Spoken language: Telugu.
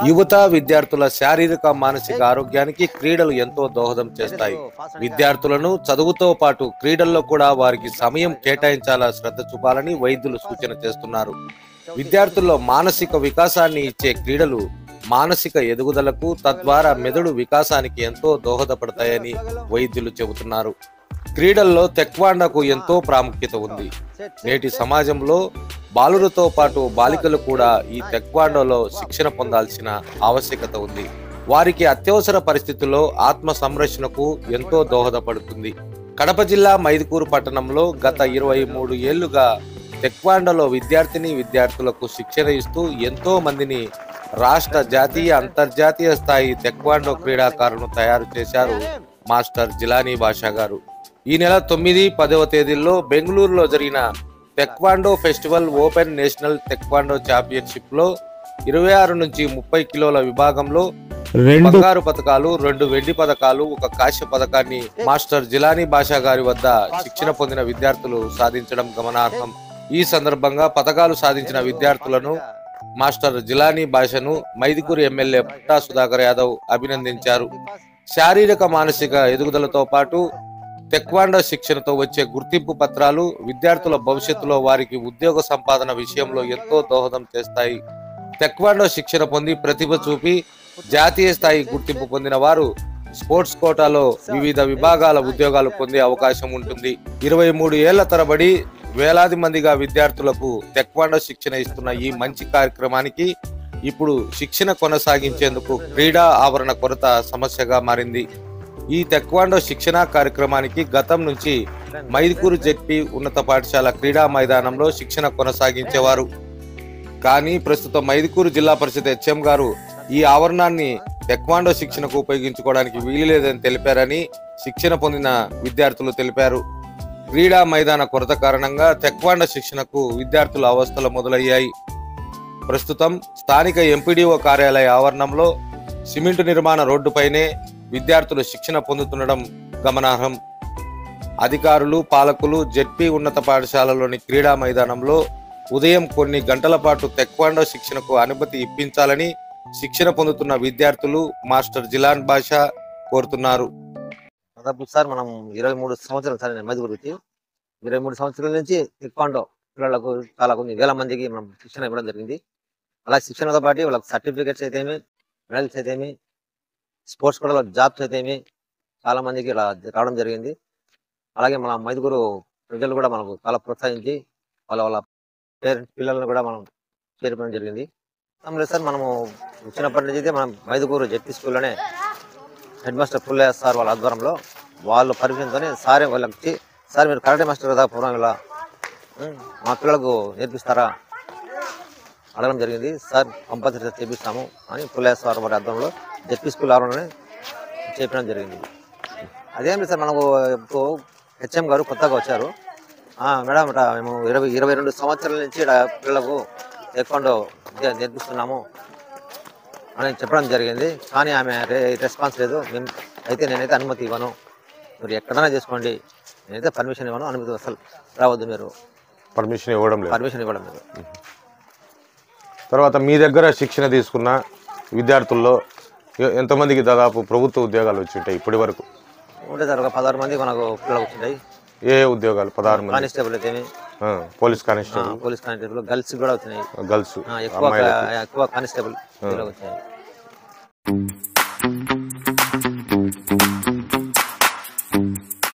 యువత విద్యార్థుల శారీరక మానసిక ఆరోగ్యానికి క్రీడలు ఎంతో దోహదం చేస్తాయి. విద్యార్థులను చదువుతో పాటు క్రీడల్లో కూడా వారికి సమయం కేటాయించాలా శ్రద్ధ చూపాలని వైద్యులు సూచన చేస్తున్నారు. విద్యార్థుల్లో మానసిక వికాసాన్ని ఇచ్చే క్రీడలు మానసిక ఎదుగుదలకు, తద్వారా మెదడు వికాసానికి ఎంతో దోహదపడతాయని వైద్యులు చెబుతున్నారు. క్రీడల్లో తెక్వాండోకు ఎంతో ప్రాముఖ్యత ఉంది. నేటి సమాజంలో బాలులతో పాటు బాలికలు కూడా ఈ తెక్వాండోలో శిక్షణ పొందాల్సిన ఆవశ్యకత ఉంది. వారికి అత్యవసర పరిస్థితుల్లో ఆత్మ సంరక్షణకు ఎంతో దోహదపడుతుంది. కడప జిల్లా మైదుకూరు పట్టణంలో గత 23 ఏళ్లుగా తెక్వాండోలో విద్యార్థులకు శిక్షణ ఇస్తూ ఎంతో మందిని రాష్ట్ర, జాతీయ, అంతర్జాతీయ స్థాయి తెక్వాండో క్రీడాకారులను తయారు చేశారు మాస్టర్ జిలానీ బాషా గారు. ఈ నెల 9, 10వ తేదీల్లో బెంగళూరులో జరిగిన తెక్వాండో ఫెస్టివల్ ఓపెన్ నేషనల్ తెక్వాండో ఛాంపియన్షిప్ లో 26 నుంచి 30 కిలోల విభాగంలో 2 బంగారు పతకాలు, 2 వెండి పతకాలు, 1 కాంస్య పతకాన్ని మాస్టర్ జిలానీ బాషా గారి వద్ద శిక్షణ పొందిన విద్యార్థులు సాధించడం గమనార్హం. ఈ సందర్భంగా పతకాలు సాధించిన విద్యార్థులను మాస్టర్ జిలానీ బాషాను మైదుకూరు ఎమ్మెల్యే పుట్టా సుధాకర్ యాదవ్ అభినందించారు. శారీరక మానసిక ఎదుగుదలతో పాటు తెక్వాండో శిక్షణతో వచ్చే గుర్తింపు పత్రాలు విద్యార్థుల భవిష్యత్తులో వారికి ఉద్యోగ సంపాదన విషయంలో ఎంతో దోహదం చేస్తాయి. తెక్వాండో శిక్షణ పొంది ప్రతిభ చూపి జాతీయ స్థాయి గుర్తింపు పొందిన వారు స్పోర్ట్స్ కోటాలో వివిధ విభాగాల ఉద్యోగాలు పొందే అవకాశం ఉంటుంది. 23 ఏళ్ల తరబడి వేలాది మందిగా విద్యార్థులకు తెక్వాండో శిక్షణ ఇస్తున్న ఈ మంచి కార్యక్రమానికి ఇప్పుడు శిక్షణ కొనసాగించేందుకు క్రీడా ఆవరణ కొరత సమస్యగా మారింది. ఈ తెక్వాండో శిక్షణ కార్యక్రమానికి గతం నుంచి మైదుకూరు జెడ్పీ ఉన్నత పాఠశాల క్రీడా మైదానంలో శిక్షణ కొనసాగించేవారు. కానీ ప్రస్తుతం మైదుకూరు జిల్లా పరిషత్ హెచ్ఎం గారు ఈ ఆవరణాన్ని తెక్వాండో శిక్షణకు ఉపయోగించుకోవడానికి వీలులేదని తెలిపారని శిక్షణ పొందిన విద్యార్థులు తెలిపారు. క్రీడా మైదాన కొరత కారణంగా తెక్వాండో శిక్షణకు విద్యార్థుల అవస్థలు మొదలయ్యాయి. ప్రస్తుతం స్థానిక ఎంపీడీఓ కార్యాలయ ఆవరణంలో సిమెంటు నిర్మాణ రోడ్డుపైనే విద్యార్థులు శిక్షణ పొందుతుండడం గమనార్హం. అధికారులు, పాలకులు జెడ్పీ ఉన్నత పాఠశాలలోని క్రీడా మైదానంలో ఉదయం కొన్ని గంటల పాటు తెక్వాండో శిక్షణకు అనుమతి ఇప్పించాలని శిక్షణ పొందుతున్న విద్యార్థులు మాస్టర్ జిలాన్ బాషా కోరుతున్నారు. దాదాపు సార్ మనం 23 సంవత్సరాలు సార్ నేను మైదుకూరు వచ్చి 23 సంవత్సరాల నుంచి తెక్వాండో పిల్లలకు చాలా కొన్ని వేల మందికి మనం శిక్షణ ఇవ్వడం జరిగింది. అలా శిక్షణతో పాటు వాళ్ళకి సర్టిఫికేట్స్ అయితేమి, మెడల్స్ అయితేమి, స్పోర్ట్స్ కోటాలో జాబ్స్ అయితేమి చాలా మందికి ఇలా రావడం జరిగింది. అలాగే మన మైదుకూరు ప్రజలు కూడా మనకు చాలా ప్రోత్సహించి వాళ్ళ పేరెంట్స్ పిల్లలను కూడా మనం చేర్పడం జరిగింది. సార్ మనము వచ్చినప్పటి నుంచి అయితే మనం మైదుకూరు జెడ్పీ స్కూల్లోనే హెడ్ మాస్టర్ పుల్లయ్య సార్ వాళ్ళ ఆధ్వర్యంలో వాళ్ళ పర్మిషన్తోనే సారే వాళ్ళకి వచ్చి, సార్ మీరు కరాటే మాస్టర్ కదా పూర్వం ఇలా మా పిల్లలకు నేర్పిస్తారా అడగడం జరిగింది. సార్ కంపల్సరీ చేపిస్తాము అని పుల్లయ్య సార్ వారి ఆధ్వర్యంలో జెడ్పీ స్కూల్ ఆవరణనే చేపడం జరిగింది. అదేమి సార్ మనకు ఇప్పుడు హెచ్ఎం గారు కొత్తగా వచ్చారు. మేడం ఇట్లా మేము 22 సంవత్సరాల నుంచి ఇక్కడ పిల్లలకు తెక్వాండో నేర్పిస్తున్నాము అని చెప్పడం జరిగింది. కానీ ఆమె రెస్పాన్స్ లేదు. నేనైతే అనుమతి ఇవ్వను, మీరు ఎక్కడైనా చేసుకోండి, నేనైతే పర్మిషన్ ఇవ్వను, అనుమతి అసలు రావద్దు, మీరు పర్మిషన్ ఇవ్వడం లేదు. తర్వాత మీ దగ్గర శిక్షణ తీసుకున్న విద్యార్థుల్లో ఎంతమందికి దాదాపు ప్రభుత్వ ఉద్యోగాలు వచ్చింటాయి ఇప్పటి వరకు? ఉంటే సార్ ఒక 16 మంది మనకు పిల్లలు వచ్చింటాయి. ఏ ఉద్యోగాలు? 16 మంది. కానిస్టేబుల్ అయితే పోలీస్ కానిస్టేబుల్, గర్ల్స్ కూడా వచ్చినాయి. గర్ల్స్ ఎక్కువ కానిస్టేబుల్ వచ్చినాయి.